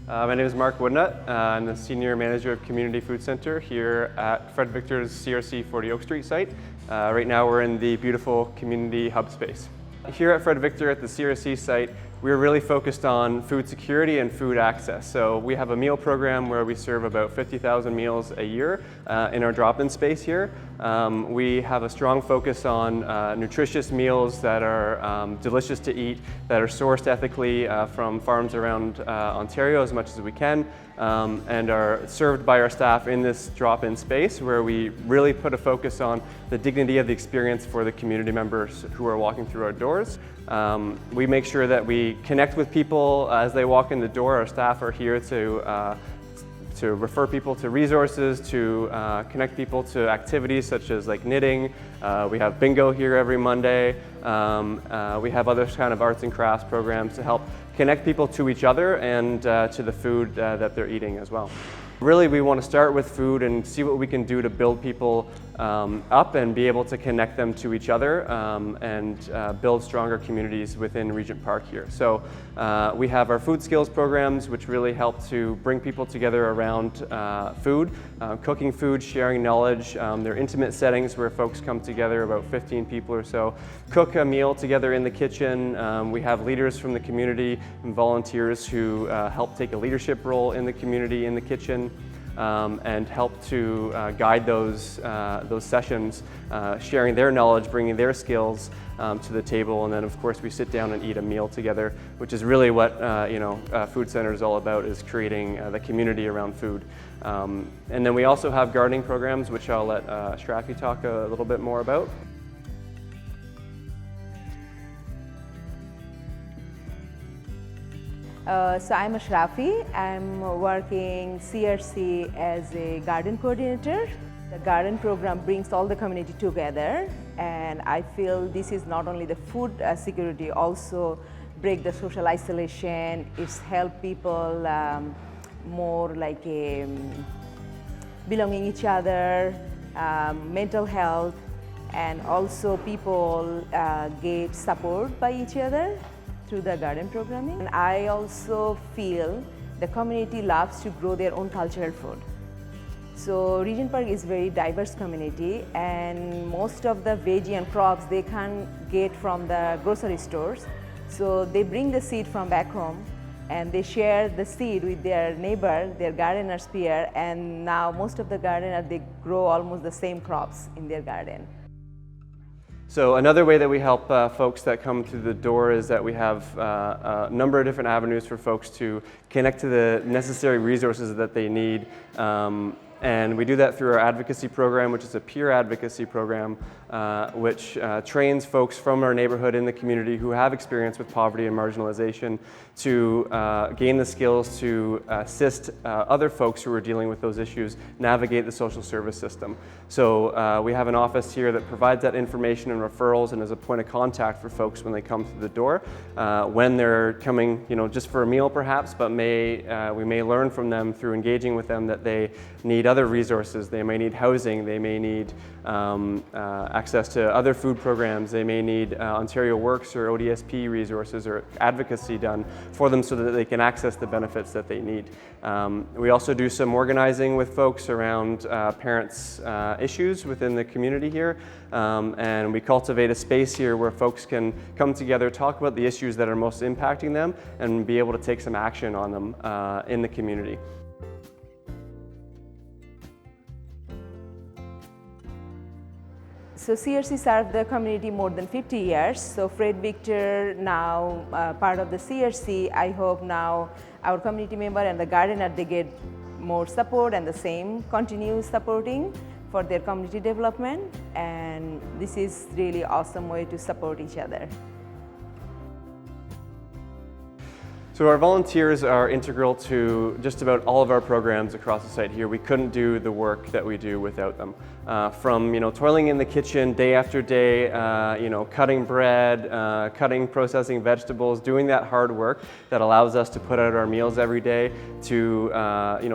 My name is Mark Woodnut. I'm the Senior Manager of Community Food Center here at Fred Victor's CRC 40 Oak Street site. Right now we're in the beautiful community hub space. Here at Fred Victor at the CRC site, we're really focused on food security and food access. So we have a meal program where we serve about 50,000 meals a year in our drop-in space here. We have a strong focus on nutritious meals that are delicious to eat, that are sourced ethically from farms around Ontario as much as we can, and are served by our staff in this drop-in space where we really put a focus on the dignity of the experience for the community members who are walking through our doors. We make sure that we connect with people as they walk in the door. Our staff are here to refer people to resources, to connect people to activities such as like knitting. We have bingo here every Monday. We have other kind of arts and crafts programs to help connect people to each other and to the food that they're eating as well. Really, we want to start with food and see what we can do to build people up and be able to connect them to each other and build stronger communities within Regent Park here. So we have our food skills programs, which really help to bring people together around food, cooking food, sharing knowledge. They're intimate settings where folks come together, about 15 people or so, cook a meal together in the kitchen. We have leaders from the community and volunteers who help take a leadership role in the community in the kitchen. And help to guide those sessions, sharing their knowledge, bringing their skills to the table, and then of course we sit down and eat a meal together, which is really what Food Center is all about, is creating the community around food. And then we also have gardening programs, which I'll let Shrafi talk a little bit more about. So I'm Shrafi. I'm working CRC as a garden coordinator. The garden program brings all the community together, and I feel this is not only the food security, also break the social isolation. It's help people more like belonging each other, mental health, and also people get support by each other through the garden programming. And I also feel the community loves to grow their own cultural food. So Regent Park is very diverse community, and most of the veggie and crops they can't get from the grocery stores. So they bring the seed from back home and they share the seed with their neighbor, their gardeners peer, and now most of the gardeners, they grow almost the same crops in their garden. So another way that we help folks that come through the door is that we have a number of different avenues for folks to connect to the necessary resources that they need. And we do that through our advocacy program, which is a peer advocacy program, which trains folks from our neighborhood in the community who have experience with poverty and marginalization to gain the skills to assist other folks who are dealing with those issues navigate the social service system. So we have an office here that provides that information and referrals and is a point of contact for folks when they come through the door, when they're coming, just for a meal perhaps, but we may learn from them through engaging with them that they need other resources. They may need housing, they may need access to other food programs, they may need Ontario Works or ODSP resources or advocacy done for them so that they can access the benefits that they need. We also do some organizing with folks around parents' issues within the community here, and we cultivate a space here where folks can come together, talk about the issues that are most impacting them, and be able to take some action on them in the community. So CRC served the community more than 50 years. So Fred Victor now part of the CRC. I hope now our community member and the gardener, they get more support and the same continue supporting for their community development. And this is really awesome way to support each other. So our volunteers are integral to just about all of our programs across the site here. We couldn't do the work that we do without them. From toiling in the kitchen day after day, cutting bread, processing vegetables, doing that hard work that allows us to put out our meals every day, to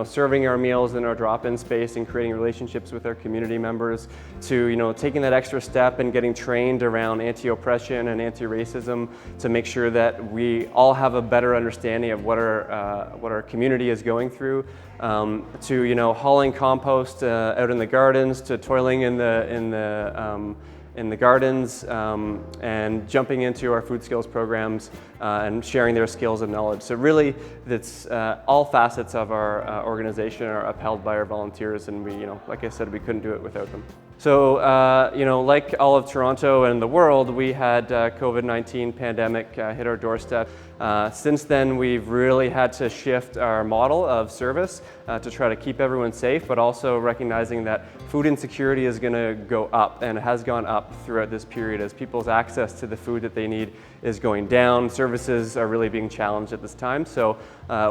serving our meals in our drop-in space and creating relationships with our community members, to taking that extra step and getting trained around anti-oppression and anti-racism to make sure that we all have a better understanding understanding of what our community is going through, to hauling compost out in the gardens, to toiling in the gardens, and jumping into our food skills programs and sharing their skills and knowledge. So really, that's all facets of our organization are upheld by our volunteers, and we, like I said, we couldn't do it without them. So, like all of Toronto and the world, we had COVID-19 pandemic hit our doorstep. Since then, we've really had to shift our model of service to try to keep everyone safe, but also recognizing that food insecurity is going to go up, and it has gone up throughout this period as people's access to the food that they need is going down. Services are really being challenged at this time. So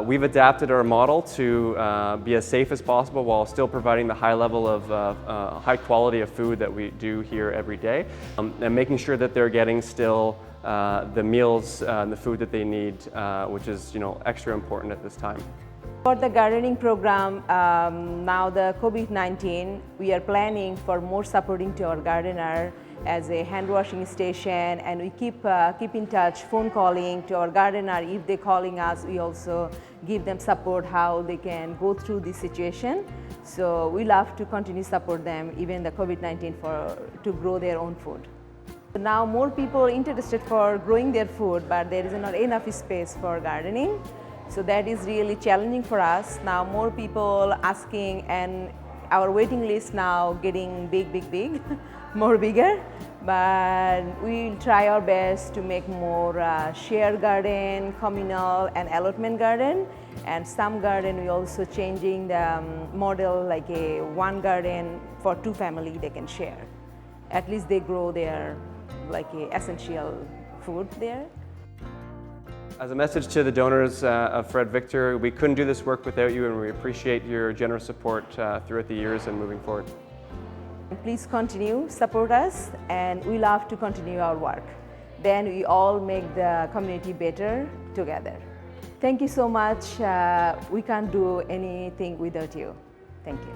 we've adapted our model to be as safe as possible while still providing the high level of high quality of food that we do here every day, and making sure that they're getting still the meals and the food that they need, which is extra important at this time. For the gardening program, now the COVID-19, we are planning for more supporting to our gardener as a hand washing station, and we keep in touch, phone calling to our gardener. If they're calling us, we also give them support how they can go through this situation. So we love to continue support them even the COVID-19 to grow their own food. Now more people are interested for growing their food, but there is not enough space for gardening. So that is really challenging for us. Now more people asking, and our waiting list now getting big, more bigger. But we'll try our best to make more shared garden, communal and allotment garden. And some garden we also changing the model, like a one garden for two family they can share. At least they grow their essential food there. As a message to the donors of Fred Victor, we couldn't do this work without you, and we appreciate your generous support throughout the years and moving forward. Please continue, support us, and we love to continue our work. Then we all make the community better together. Thank you so much. We can't do anything without you. Thank you.